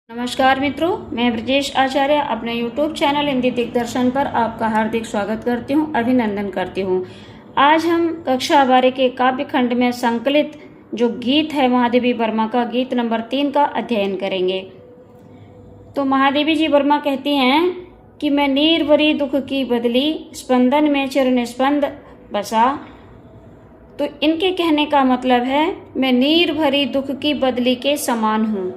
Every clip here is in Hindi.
नमस्कार मित्रों, मैं ब्रजेश आचार्य अपने YouTube चैनल हिंदी दिग्दर्शन पर आपका हार्दिक स्वागत करती हूं, अभिनंदन करती हूं। आज हम कक्षा 12 के काव्य खंड में संकलित जो गीत है महादेवी वर्मा का गीत नंबर 3 का अध्ययन करेंगे। तो महादेवी जी वर्मा कहती हैं कि मैं नीर भरी दुख की बदली, स्पंदन में चिर निस्पंद बसा। तो इनके कहने का मतलब है मैं नीर भरी दुख की बदली के समान हूँ।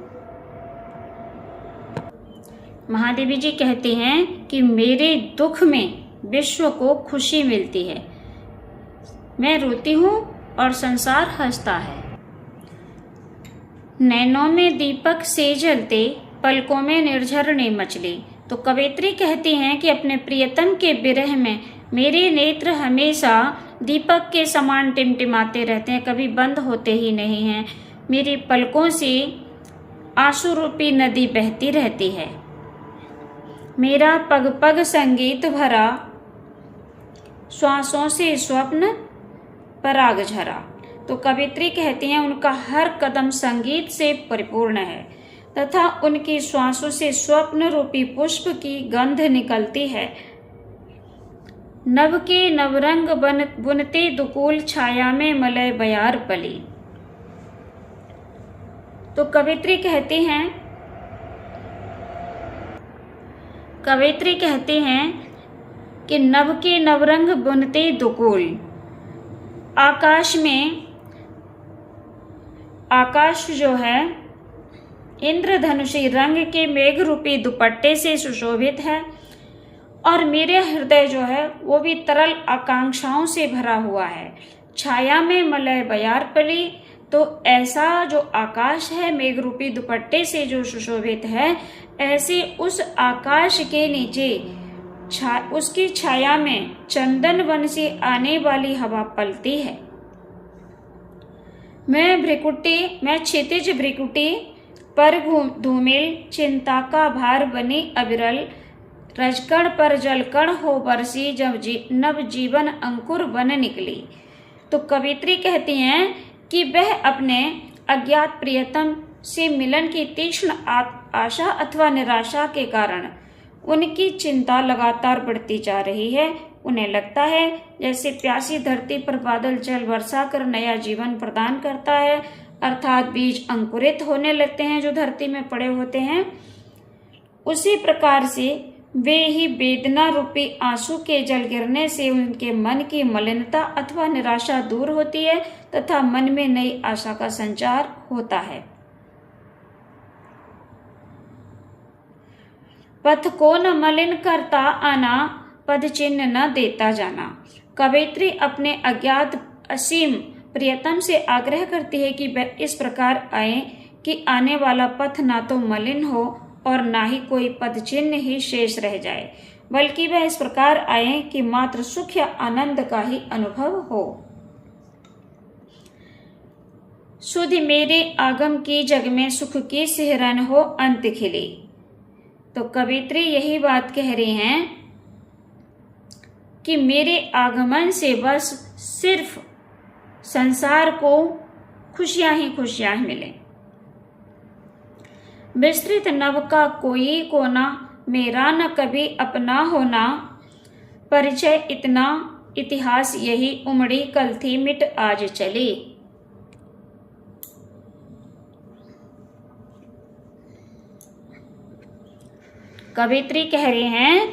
महादेवी जी कहती हैं कि मेरे दुख में विश्व को खुशी मिलती है। मैं रोती हूँ और संसार हंसता है। नैनों में दीपक से जलते, पलकों में निर्झरने मचली। तो कवयित्री कहती हैं कि अपने प्रियतम के विरह में मेरे नेत्र हमेशा दीपक के समान टिमटिमाते रहते हैं, कभी बंद होते ही नहीं हैं। मेरी पलकों से आंसू रूपी नदी बहती रहती है। मेरा पग पग संगीत भरा, श्वासों से स्वप्न पराग झरा। तो कवयित्री कहती हैं उनका हर कदम संगीत से परिपूर्ण है तथा उनकी श्वासों से स्वप्न रूपी पुष्प की गंध निकलती है। नभ के नवरंग बुनते दुकूल, छाया में मलय बयार पली। तो कवयित्री कहती हैं कि नभ के नवरंग बुनते दुकूल। आकाश जो है इंद्रधनुषी रंग के मेघ रूपी दुपट्टे से सुशोभित है और मेरे हृदय जो है वो भी तरल आकांक्षाओं से भरा हुआ है। छाया में मलय बयार पली। तो ऐसा जो आकाश है मेघ रूपी दुपट्टे से जो सुशोभित है, ऐसे उस आकाश के नीचे उसकी छाया में चंदन वन से आने वाली हवा पलती है। मैं क्षितिज भ्रिकुटी पर धूमिल, चिंता का भार बनी अविरल। रजकण पर जलकण हो बरसी, जब नव जीवन अंकुर बन निकली। तो कवयित्री कहती हैं कि वह अपने अज्ञात प्रियतम से मिलन की तीक्ष्ण आशा अथवा निराशा के कारण उनकी चिंता लगातार बढ़ती जा रही है। उन्हें लगता है जैसे प्यासी धरती पर बादल जल बरसा कर नया जीवन प्रदान करता है, अर्थात बीज अंकुरित होने लगते हैं जो धरती में पड़े होते हैं। उसी प्रकार से वे ही वेदना रूपी आंसू के जल गिरने से उनके मन की मलिनता अथवा निराशा दूर होती है तथा मन में नई आशा का संचार होता है। पथ को न मलिन करता आना, पद चिन्ह न देता जाना। कवयित्री अपने अज्ञात असीम प्रियतम से आग्रह करती है कि वह इस प्रकार आए कि आने वाला पथ ना तो मलिन हो और ना ही कोई पद चिन्ह ही शेष रह जाए, बल्कि वह इस प्रकार आए कि मात्र सुख या आनंद का ही अनुभव हो। सुधि मेरे आगम की जग में सुख की सिहरन हो अंत खिली। तो कवयित्री यही बात कह रही हैं कि मेरे आगमन से बस सिर्फ संसार को खुशियां ही खुशियां मिले। विस्तृत नभ का कोई कोना, मेरा न कभी अपना होना। परिचय इतना, इतिहास यही, उमड़ी कल थी मिट आज चली। कवयित्री कह रहे हैं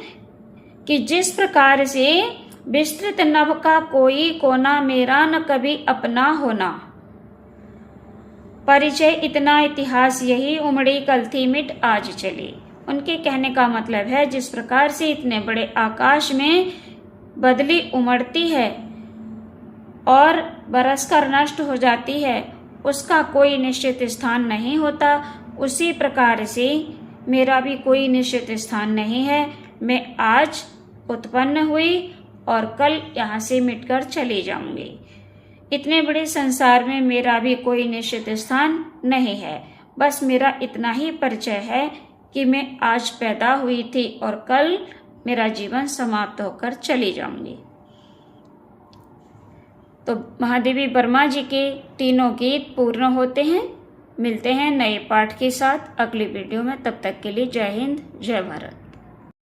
कि जिस प्रकार से विस्तृत नभ का कोई कोना, मेरा न कभी अपना होना। परिचय इतना, इतिहास यही, उमड़ी कल थी मिट आज चली। उनके कहने का मतलब है जिस प्रकार से इतने बड़े आकाश में बदली उमड़ती है और बरसकर नष्ट हो जाती है, उसका कोई निश्चित स्थान नहीं होता, उसी प्रकार से मेरा भी कोई निश्चित स्थान नहीं है। मैं आज उत्पन्न हुई और कल यहाँ से मिटकर चली जाऊंगी। इतने बड़े संसार में मेरा भी कोई निश्चित स्थान नहीं है। बस मेरा इतना ही परिचय है कि मैं आज पैदा हुई थी और कल मेरा जीवन समाप्त होकर चली जाऊंगी। तो महादेवी वर्मा जी के तीनों गीत पूर्ण होते हैं। मिलते हैं नए पाठ के साथ अगली वीडियो में। तब तक के लिए जय हिंद, जय भारत।